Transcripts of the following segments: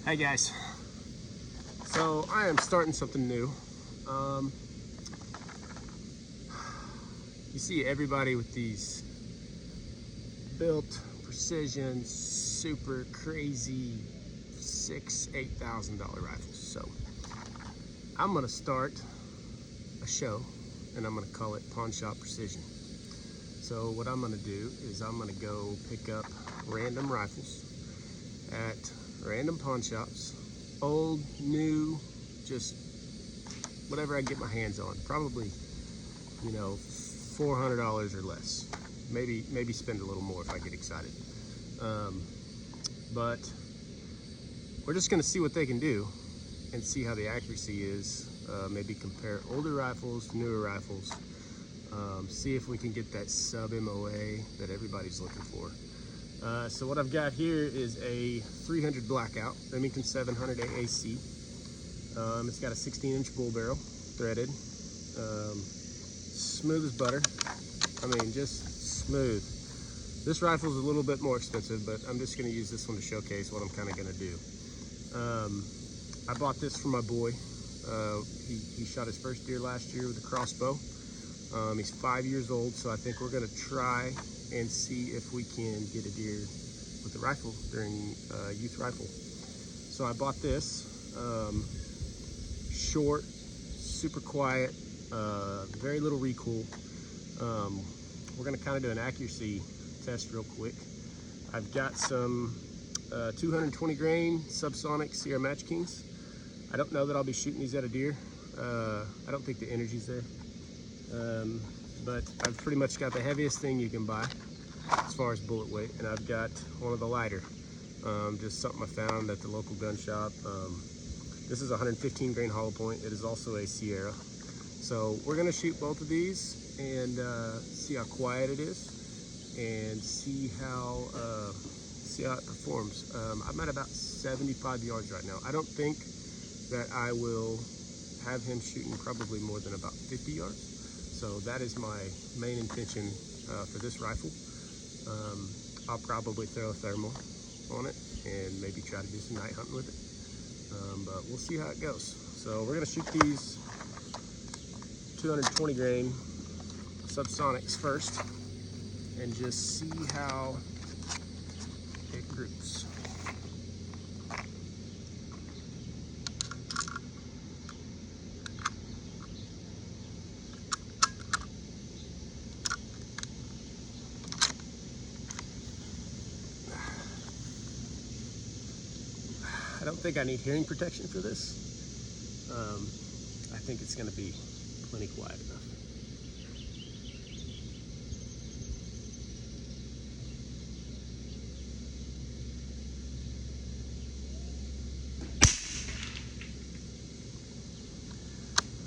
Hey guys, so I am starting something new. You see everybody with these built precision, super crazy $8,000 rifles. So I'm gonna start a show and I'm gonna call it Pawn Shop Precision. So what I'm gonna do is I'm gonna go pick up random rifles at random pawn shops, old, new, just whatever I get my hands on. Probably, you know, $400 or less. Maybe spend a little more if I get excited. But we're just gonna see what they can do and see how the accuracy is. Maybe compare older rifles, newer rifles. See if we can get that sub MOA that everybody's looking for. So what I've got here is a 300 Blackout, Remington 700 AAC. It's got a 16-inch bull barrel, threaded, smooth as butter. I mean, just smooth. This rifle's a little bit more expensive, but I'm just gonna use this one to showcase what I'm kind of gonna do. I bought this for my boy. He shot his first deer last year with a crossbow. He's 5 years old, so I think we're gonna try and see if we can get a deer with a rifle during youth rifle. So I bought this, short, super quiet, very little recoil. We're gonna kind of do an accuracy test real quick. I've got some 220 grain subsonic Sierra Match Kings. I don't know that I'll be shooting these at a deer. I don't think the energy's there. But I've pretty much got the heaviest thing you can buy as far as bullet weight, and I've got one of the lighter, just something I found at the local gun shop. This is a 115 grain hollow point. It is also a Sierra. So we're gonna shoot both of these and see how quiet it is and see how it performs. I'm at about 75 yards right now. I don't think that I will have him shooting probably more than about 50 yards. So that is my main intention for this rifle. I'll probably throw a thermal on it and maybe try to do some night hunting with it. But we'll see how it goes. So we're gonna shoot these 220 grain subsonics first and just see how it groups. I don't think I need hearing protection for this. I think it's gonna be plenty quiet enough.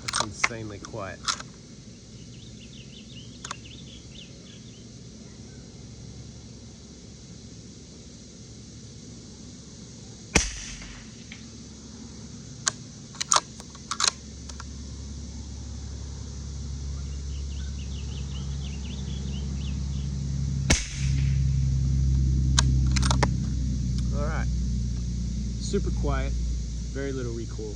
That's insanely quiet. Super quiet, very little recoil.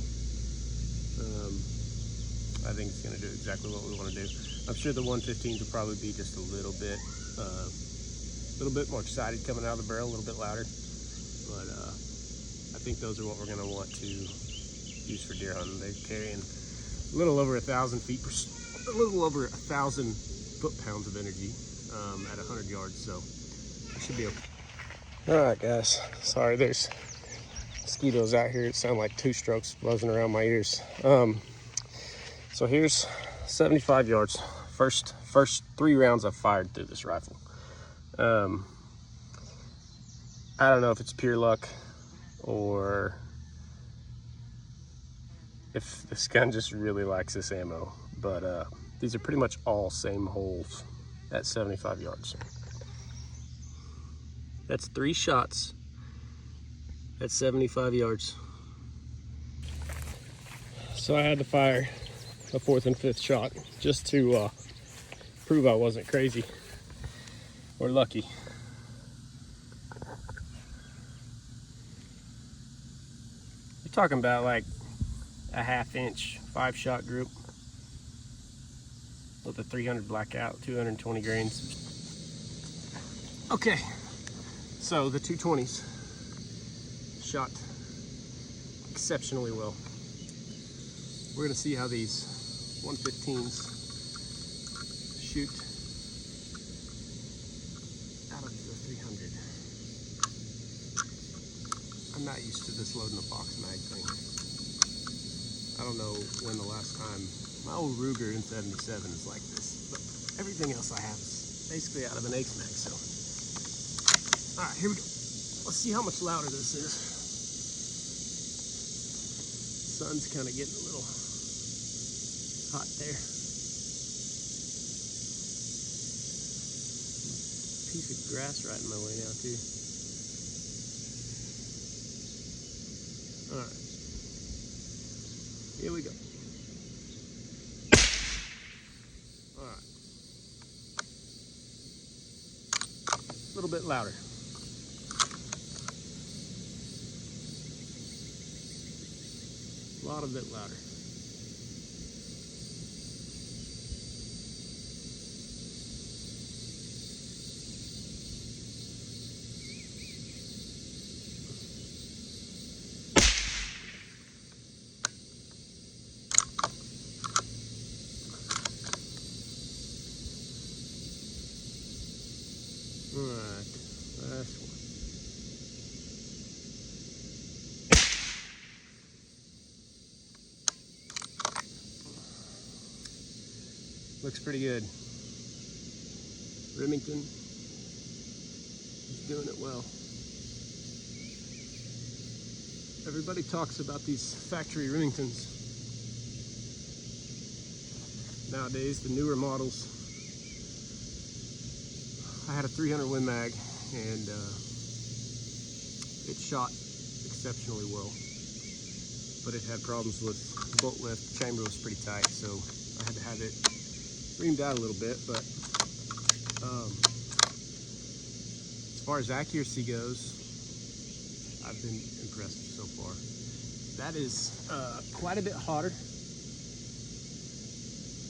I think it's going to do exactly what we want to do. I'm sure the 115s will probably be just a little bit more excited coming out of the barrel, a little bit louder. But I think those are what we're going to want to use for deer hunting. They're carrying a little over 1,000 foot-pounds of energy at 100 yards, so it should be okay. All right, guys. Sorry, there's mosquitoes out here. It sounds like two strokes buzzing around my ears. So here's 75 yards. First 3 rounds I've fired through this rifle. I don't know if it's pure luck or if this gun just really likes this ammo, but these are pretty much all same holes at 75 yards. That's 3 shots at 75 yards. So I had to fire a 4th and 5th shot just to prove I wasn't crazy or lucky. You're talking about like a 1/2 inch 5-shot group with a 300 Blackout, 220 grains. Okay, so the 220s shot exceptionally well. We're gonna see how these 115s shoot out of the 300. I'm not used to this loading a box mag thing. I don't know when the last time, my old Ruger in 77 is like this, but everything else I have is basically out of an Ace mag, so. All right, here we go. Let's see how much louder this is. Sun's kind of getting a little hot there. Piece of grass right in my way now too. All right, here we go. All right, a little bit louder. A lot of bit louder. All right, last one. Looks pretty good. Remington is doing it well. Everybody talks about these factory Remingtons. Nowadays, the newer models. I had a 300 Win Mag and it shot exceptionally well, but it had problems with bolt lift. The chamber was pretty tight, so I had to have it reamed out a little bit. But as far as accuracy goes, I've been impressed so far. That is quite a bit hotter.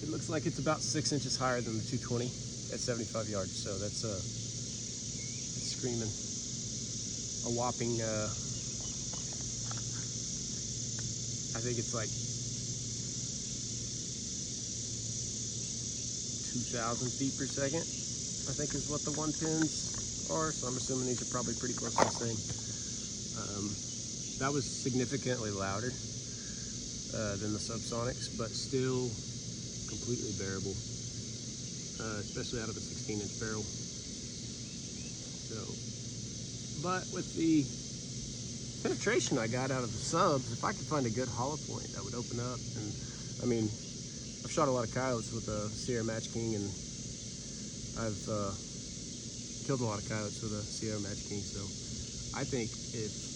It looks like it's about 6 inches higher than the 220 at 75 yards. So that's screaming a whopping, I think it's like 2,000 feet per second, I think is what the 110s are. So I'm assuming these are probably pretty close to the same. That was significantly louder than the subsonics, but still completely bearable, especially out of a 16-inch barrel. So, but with the penetration I got out of the subs, if I could find a good hollow point that would open up, and I mean, I've shot a lot of coyotes with a Sierra Match King, and I've killed a lot of coyotes with a Sierra Match King, so I think if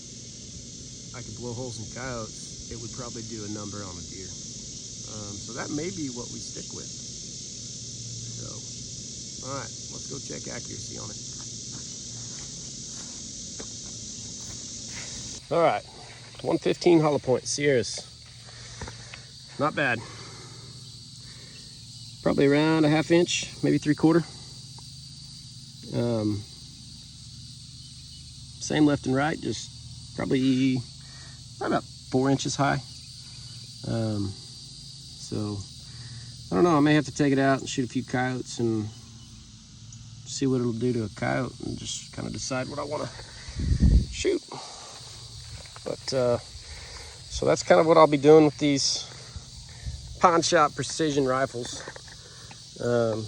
I could blow holes in coyotes, it would probably do a number on a deer. So that may be what we stick with. So, all right, let's go check accuracy on it. All right, 115 hollow point Sierras. Not bad. Probably around a 1/2 inch, maybe 3/4. Same left and right, just probably about 4 inches high. So I don't know, I may have to take it out and shoot a few coyotes and see what it'll do to a coyote and just kind of decide what I want to shoot. But so that's kind of what I'll be doing with these pawn shop precision rifles. And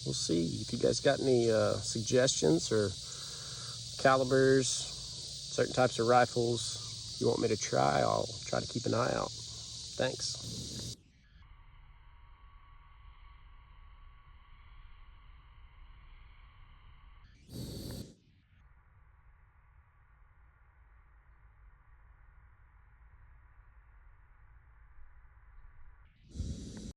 we'll see if you guys got any suggestions or calibers, certain types of rifles you want me to try. I'll try to keep an eye out. Thanks.